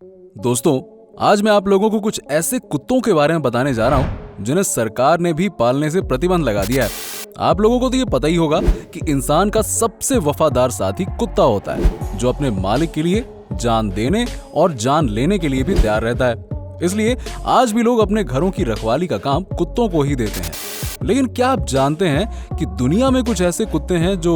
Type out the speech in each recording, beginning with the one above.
दोस्तों, आज मैं आप लोगों को कुछ ऐसे कुत्तों के बारे में बताने जा रहा हूं जिन्हें सरकार ने भी पालने से प्रतिबंध लगा दिया है। आप लोगों को तो ये पता ही होगा कि इंसान का सबसे वफादार साथी कुत्ता होता है, जो अपने मालिक के लिए जान देने और जान लेने के लिए भी तैयार रहता है। इसलिए आज भी लोग अपने घरों की रखवाली का काम कुत्तों को ही देते हैं। लेकिन क्या आप जानते हैं कि दुनिया में कुछ ऐसे कुत्ते हैं जो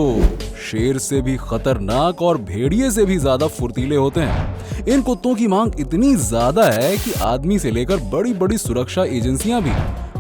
शेर से भी खतरनाक और भेड़िए से भी ज्यादा फुर्तीले होते हैं। इन कुत्तों की मांग इतनी ज्यादा है कि आदमी से लेकर बड़ी बड़ी सुरक्षा एजेंसियां भी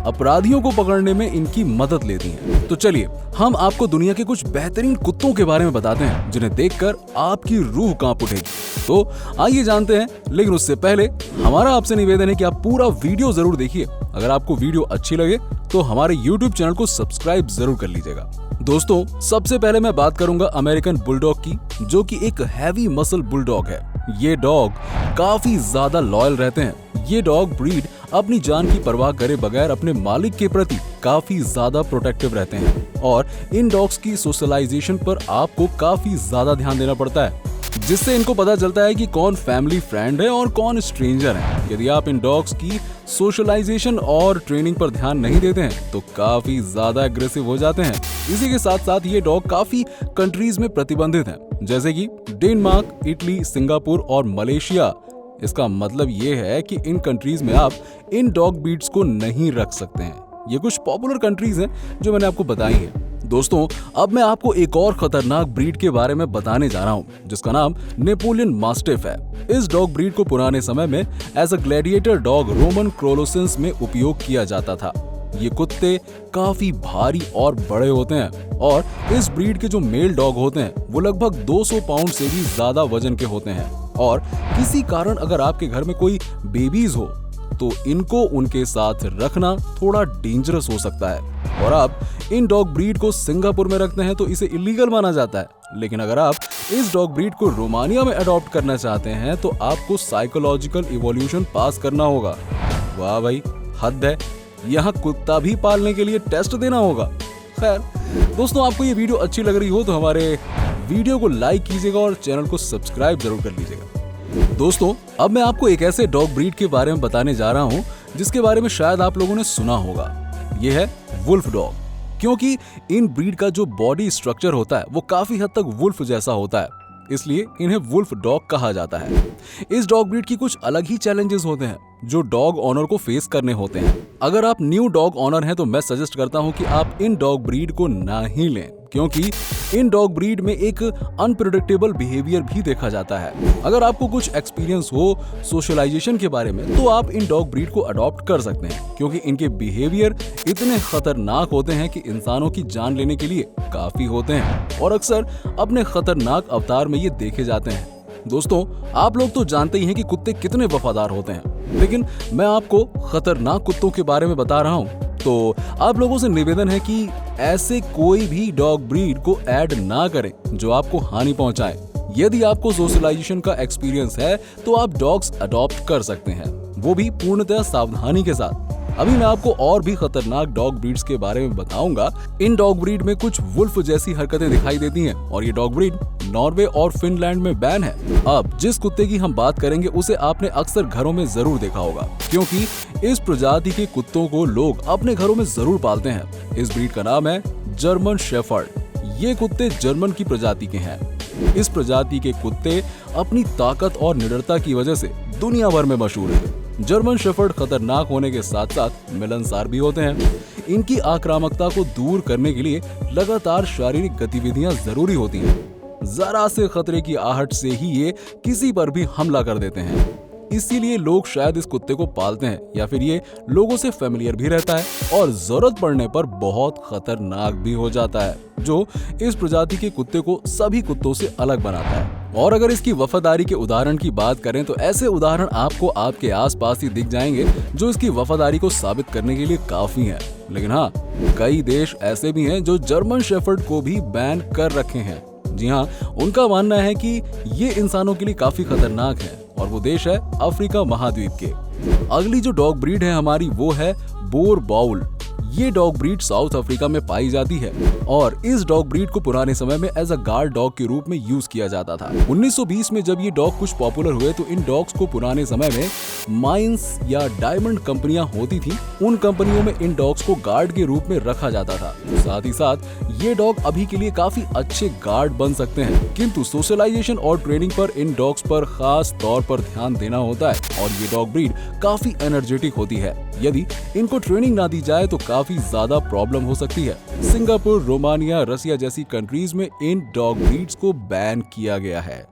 अपराधियों को पकड़ने में इनकी मदद लेती हैं। तो चलिए हम आपको दुनिया के कुछ बेहतरीन कुत्तों के बारे में बताते हैं जिन्हें देखकर आपकी रूह कांप उठेगी। तो आइए जानते हैं, लेकिन उससे पहले हमारा आपसे निवेदन है कि आप पूरा वीडियो जरूर देखिए। अगर आपको वीडियो अच्छी लगे तो हमारे YouTube चैनल को सब्सक्राइब जरूर कर लीजिएगा। दोस्तों, सबसे पहले मैं बात करूंगा अमेरिकन बुलडॉग की, जो कि एक हैवी मसल बुलडॉग है। ये डॉग काफी ज्यादा लॉयल रहते हैं। ये डॉग ब्रीड अपनी जान की परवाह करे बगैर अपने मालिक के प्रति काफी ज्यादा प्रोटेक्टिव रहते हैं और इन डॉग्स की सोशलाइजेशन पर आपको काफी ज्यादा ध्यान देना पड़ता है, जिससे इनको पता चलता है कि कौन फैमिली फ्रेंड है और कौन स्ट्रेंजर है। यदि आप इन डॉग्स की सोशलाइजेशन और ट्रेनिंग पर ध्यान नहीं देते हैं तो काफी ज्यादा एग्रेसिव हो जाते हैं। इसी के साथ साथ ये डॉग काफी कंट्रीज में प्रतिबंधित हैं, जैसे कि डेनमार्क, इटली, सिंगापुर और मलेशिया। इसका मतलब ये है कि इन कंट्रीज में आप इन डॉग ब्रीड्स को नहीं रख सकते हैं। ये कुछ पॉपुलर कंट्रीज हैं जो मैंने आपको बताई हैं। दोस्तों, अब मैं आपको एक और खतरनाक ब्रीड के बारे में बताने जा रहा हूँ, जिसका नाम नेपोलियन मास्टिफ है। इस डॉग ब्रीड को पुराने समय में as a gladiator dog Roman Colosseums में उपयोग किया जाता था। ये कुत्ते काफी भारी और बड़े होते हैं और इस ब्रीड के जो मेल डॉग होते हैं वो लगभग 200 पाउंड से भी ज्यादा वजन के होते हैं और किसी कारण अगर आपके घर में कोई बेबीज हो तो इनको उनके साथ रखना थोड़ा डेंजरस हो सकता है। और आप इन डॉग ब्रीड को सिंगापुर में रखते हैं तो इसे इलीगल माना जाता है। लेकिन अगर आप इस डॉग ब्रीड को रोमानिया में अडॉप्ट करना चाहते हैं तो आपको साइकोलॉजिकल इवोल्यूशन पास करना होगा। वाह भाई, हद है। यहाँ कुत्ता भी पालने के लिए टेस्ट देना होगा। खैर दोस्तों, आपको ये वीडियो अच्छी लग रही हो तो हमारे वीडियो को लाइक कीजिएगा और चैनल को सब्सक्राइब जरूर कर लीजिएगा। दोस्तों, अब मैं आपको एक ऐसे डॉग ब्रीड के बारे में बताने जा रहा हूँ जिसके बारे में शायद आप लोगों ने सुना होगा। ये है वुल्फ डॉग। क्योंकि इन ब्रीड का जो बॉडी स्ट्रक्चर होता है वो काफी हद तक वुल्फ जैसा होता है, इसलिए इन्हें वुल्फ डॉग कहा जाता है। इस डॉग ब्रीड की कुछ अलग ही चैलेंजेस होते हैं जो डॉग ऑनर को फेस करने होते हैं। अगर आप न्यू डॉग ऑनर हैं तो मैं सजेस्ट करता हूं कि आप इन डॉग ब्रीड को ना ही लें, क्योंकि इन डॉग ब्रीड में एक अनप्रेडिक्टेबल बिहेवियर भी देखा जाता है। अगर आपको कुछ एक्सपीरियंस हो सोशलाइजेशन के बारे में तो आप इन डॉग ब्रीड को अडॉप्ट कर सकते हैं, क्योंकि इनके बिहेवियर इतने खतरनाक होते हैं कि इंसानों की जान लेने के लिए काफी होते हैं और अक्सर अपने खतरनाक अवतार में ये देखे जाते हैं। दोस्तों, आप लोग तो जानते ही हैं कि कुत्ते कितने वफादार होते हैं, लेकिन मैं आपको खतरनाक कुत्तों के बारे में बता रहा हूँ। तो आप लोगों से निवेदन है कि ऐसे कोई भी डॉग ब्रीड को ऐड ना करें जो आपको हानि पहुंचाए। यदि आपको सोशलाइजेशन का एक्सपीरियंस है तो आप डॉग्स अडॉप्ट कर सकते हैं, वो भी पूर्णतः सावधानी के साथ। अभी मैं आपको और भी खतरनाक डॉग ब्रीड्स के बारे में बताऊंगा। इन डॉग ब्रीड में कुछ वुल्फ जैसी हरकतें दिखाई देती हैं और ये डॉग ब्रीड नॉर्वे और फिनलैंड में बैन है। अब जिस कुत्ते की हम बात करेंगे उसे आपने अक्सर घरों में जरूर देखा होगा, क्योंकि इस प्रजाति के कुत्तों को लोग अपने घरों में जरूर पालते हैं। इस ब्रीड का नाम है जर्मन शेफर्ड। ये कुत्ते जर्मन की प्रजाति के हैं। इस प्रजाति के कुत्ते अपनी ताकत और निडरता की वजह से दुनिया भर में मशहूर हैं। जर्मन शेफर्ड खतरनाक होने के साथ साथ मिलनसार भी होते हैं। इनकी आक्रामकता को दूर करने के लिए लगातार शारीरिक गतिविधियां जरूरी होती हैं। जरा से खतरे की आहट से ही ये किसी पर भी हमला कर देते हैं। इसीलिए लोग शायद इस कुत्ते को पालते हैं, या फिर ये लोगों से फेमिलियर भी रहता है और जरूरत पड़ने पर बहुत खतरनाक भी हो जाता है, जो इस प्रजाति के कुत्ते को सभी कुत्तों से अलग बनाता है। और अगर इसकी वफादारी के उदाहरण की बात करें तो ऐसे उदाहरण आपको आपके आसपास ही दिख जाएंगे जो इसकी वफादारी को साबित करने के लिए काफी हैं। लेकिन हाँ, कई देश ऐसे भी हैं जो जर्मन शेफर्ड को भी बैन कर रखे हैं। जी हाँ, उनका मानना है कि ये इंसानों के लिए काफी खतरनाक है और वो देश है अफ्रीका महाद्वीप के। अगली जो डॉग ब्रीड है हमारी वो है बोर बाउल। ये डॉग ब्रीड साउथ अफ्रीका में पाई जाती है और इस डॉग ब्रीड को पुराने समय में एज अ गार्ड डॉग के रूप में यूज किया जाता था। 1920 में जब ये डॉग कुछ पॉपुलर हुए तो इन डॉग्स को पुराने समय में माइंस या डायमंड कंपनियां होती थी, उन कंपनियों में इन डॉग्स को गार्ड के रूप में रखा जाता था। साथ ही साथ ये डॉग अभी के लिए काफी अच्छे गार्ड बन सकते हैं, किंतु सोशलाइजेशन और ट्रेनिंग पर इन डॉग्स पर खास तौर पर ध्यान देना होता है और ये डॉग ब्रीड काफी एनर्जेटिक होती है। यदि इनको ट्रेनिंग ना दी जाए तो काफी ज्यादा प्रॉब्लम हो सकती है। सिंगापुर, रोमानिया, रसिया जैसी कंट्रीज में इन डॉग ब्रीड्स को बैन किया गया है।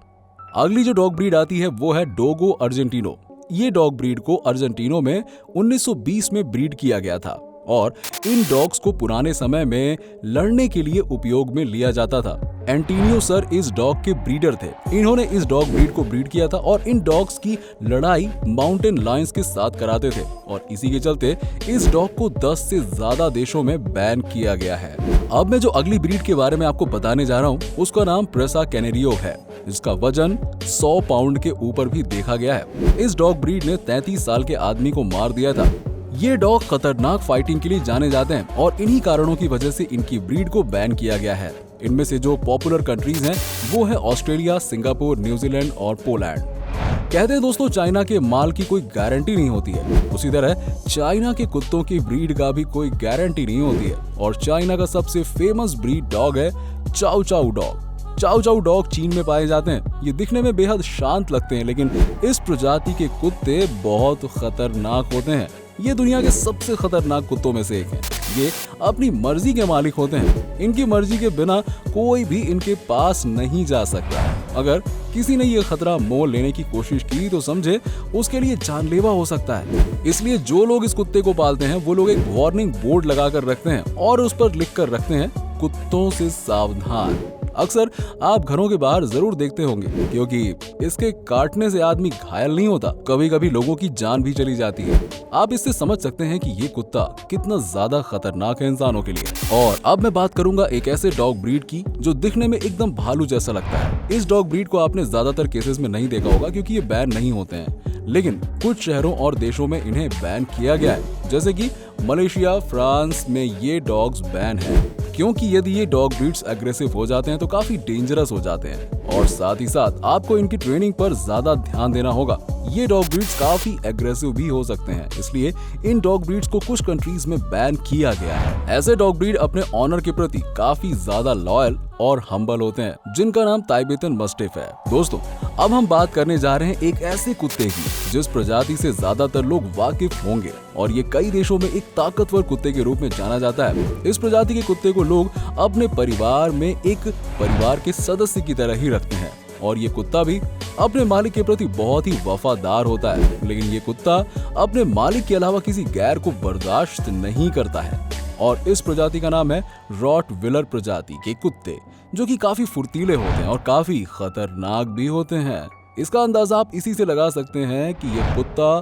अगली जो डॉग ब्रीड आती है वो है डोगो अर्जेंटिनो। ये डॉग ब्रीड को अर्जेंटिनो में 1920 में ब्रीड किया गया था और इन डॉग्स को पुराने समय में लड़ने के लिए उपयोग में लिया जाता था। एंटीनियो सर इस डॉग के ब्रीडर थे। इन्होंने इस डॉग ब्रीड को ब्रीड किया था और इन डॉग्स की लड़ाई माउंटेन लायंस के साथ कराते थे और इसी के चलते इस डॉग को 10 से ज्यादा देशों में बैन किया गया है। अब मैं जो अगली ब्रीड के बारे में आपको बताने जा रहा हूँ उसका नाम प्रेसा कैनेरियो है। इसका वजन 100 पाउंड के ऊपर भी देखा गया है। इस डॉग ब्रीड ने 33 साल के आदमी को मार दिया था। ये डॉग खतरनाक फाइटिंग के लिए जाने जाते हैं और इन्हीं कारणों की वजह से इनकी ब्रीड को बैन किया गया है। इनमें से जो पॉपुलर कंट्रीज हैं वो है ऑस्ट्रेलिया, सिंगापुर, न्यूजीलैंड और पोलैंड। कहते हैं दोस्तों चाइना के माल की कोई गारंटी नहीं होती है, उसी तरह चाइना के कुत्तों की ब्रीड का भी कोई गारंटी नहीं होती है और चाइना का सबसे फेमस ब्रीड डॉग है चाउ चाउ डॉग। चाउ चाउ डॉग चीन में पाए जाते हैं। ये दिखने में बेहद शांत लगते हैं लेकिन इस प्रजाति के कुत्ते बहुत खतरनाक होते हैं। ये दुनिया के सबसे खतरनाक कुत्तों में से एक है। ये अपनी मर्जी के मालिक होते हैं। इनकी मर्जी के बिना कोई भी इनके पास नहीं जा सकता। अगर किसी ने ये खतरा मोल लेने की कोशिश की तो समझे उसके लिए जानलेवा हो सकता है। इसलिए जो लोग इस कुत्ते को पालते हैं वो लोग एक वार्निंग बोर्ड लगा कर रखते हैं और उस पर लिख कर रखते हैं कुत्तों से सावधान। अक्सर आप घरों के बाहर जरूर देखते होंगे क्योंकि इसके काटने से आदमी घायल नहीं होता, कभी कभी लोगों की जान भी चली जाती है। आप इससे समझ सकते हैं कि ये कुत्ता कितना ज्यादा खतरनाक है इंसानों के लिए। और अब मैं बात करूंगा एक ऐसे डॉग ब्रीड की जो दिखने में एकदम भालू जैसा लगता है। इस डॉग ब्रीड को आपने ज्यादातर केसेस में नहीं देखा होगा क्योंकि ये बैन नहीं होते हैं, लेकिन कुछ शहरों और देशों में इन्हें बैन किया गया है। जैसे कि मलेशिया, फ्रांस में ये डॉग्स बैन है क्योंकि यदि ये डॉग ब्रीड्स एग्रेसिव हो जाते हैं तो काफी डेंजरस हो जाते हैं और साथ ही साथ आपको इनकी ट्रेनिंग पर ज्यादा ध्यान देना होगा। ये डॉग ब्रीड्स काफी एग्रेसिव भी हो सकते हैं, इसलिए इन डॉग ब्रीड्स को कुछ कंट्रीज में बैन किया गया है। ऐसे डॉग ब्रीड अपने ऑनर के प्रति काफी ज्यादा लॉयल और हम्बल होते हैं, जिनका नाम टाइबेटन मस्टिफ है। दोस्तों अब हम बात करने जा रहे हैं एक ऐसे कुत्ते की जिस प्रजाति से ज्यादातर लोग वाकिफ होंगे और ये कई देशों में एक ताकतवर कुत्ते के रूप में जाना जाता है। इस प्रजाति के कुत्ते को लोग अपने परिवार में एक परिवार के सदस्य की तरह ही रखते हैं और ये कुत्ता भी अपने मालिक के प्रति बहुत ही वफादार होता है। लेकिन ये कुत्ता अपने मालिक के अलावा किसी गैर को बर्दाश्त नहीं करता है और इस प्रजाति का नाम है रॉटविलर प्रजाति के कुत्ते, जो कि काफी फुर्तीले होते हैं और काफी खतरनाक भी होते हैं। इसका अंदाजा आप इसी से लगा सकते हैं कि यह कुत्ता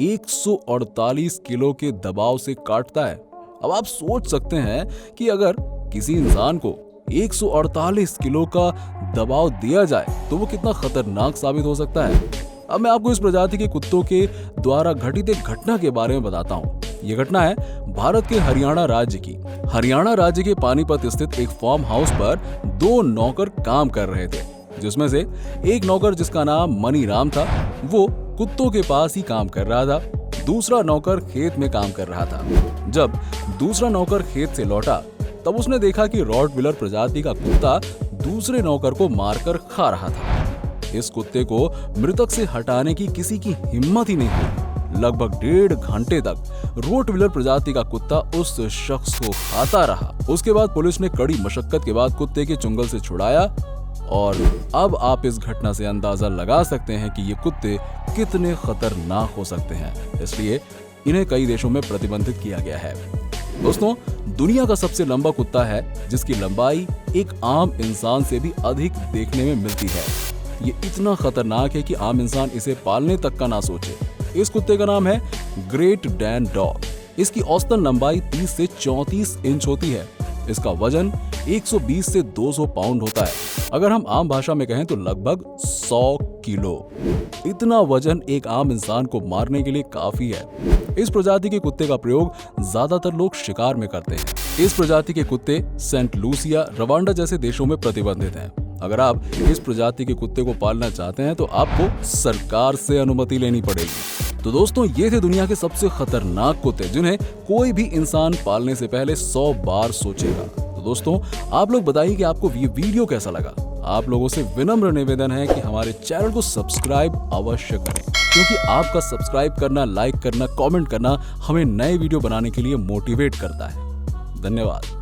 148 किलो के दबाव से काटता है। अब आप सोच सकते हैं कि अगर किसी इंसान को 148 किलो का दबाव दिया जाए तो वो कितना खतरनाक साबित हो सकता है। अब मैं आपको इस प्रजाति के कुत्तों के द्वारा घटित एक घटना के बारे में बताता हूँ। ये घटना है भारत के हरियाणा राज्य की। हरियाणा राज्य के पानीपत स्थित एक फार्म हाउस पर 2 नौकर काम कर रहे थे, जिसमें से एक नौकर जिसका नाम मनी राम था वो कुत्तों के पास ही काम कर रहा था। दूसरा नौकर खेत में काम कर रहा था। जब दूसरा नौकर खेत से लौटा तब उसने देखा कि रॉटविलर प्रजाति का कुत्ता दूसरे नौकर को मारकर खा रहा था। इस कुत्ते को मृतक से हटाने की किसी की हिम्मत ही नहीं हुई। लगभग 1.5 घंटे तक रॉटविलर प्रजाति का कुत्ता उस शख्स को खाता रहा। उसके बाद पुलिस ने कड़ी मशक्कत के बाद कुत्ते के चुंगल से छुड़ाया और अब आप इस घटना से अंदाजा लगा सकते हैं कि ये कुत्ते कितने खतरनाक हो सकते हैं। इसलिए इन्हें कई देशों में प्रतिबंधित किया गया है। दोस्तों दुनिया का सबसे लंबा कुत्ता है जिसकी लंबाई एक आम इंसान से भी अधिक देखने में मिलती है। ये इतना खतरनाक है कि आम इंसान इसे पालने तक का ना सोचे। इस कुत्ते का नाम है ग्रेट डैन डॉग। इसकी औसतन लंबाई 30 से 34 इंच होती है। इसका वजन 120 से 200 पाउंड होता है। अगर हम आम भाषा में कहें तो लगभग 100 किलो। इतना वजन एक आम इंसान को मारने के लिए काफी है। इस प्रजाति के कुत्ते का प्रयोग ज्यादातर लोग शिकार में करते हैं। इस प्रजाति के कुत्ते सेंट लूसिया, रवांडा जैसे देशों में प्रतिबंधित हैं। अगर आप इस प्रजाति के कुत्ते को पालना चाहते हैं तो आपको सरकार से अनुमति लेनी पड़ेगी। तो दोस्तों, ये थे दुनिया के सबसे खतरनाक कुत्ते जिन्हें कोई भी इंसान पालने से पहले 100 बार सोचेगा। तो दोस्तों, आप लोग बताइए कि आपको ये वीडियो कैसा लगा। आप लोगों से विनम्र निवेदन है कि हमारे चैनल को सब्सक्राइब अवश्य करें, क्योंकि आपका सब्सक्राइब करना, लाइक करना, कमेंट करना हमें नए वीडियो बनाने के लिए मोटिवेट करता है। धन्यवाद।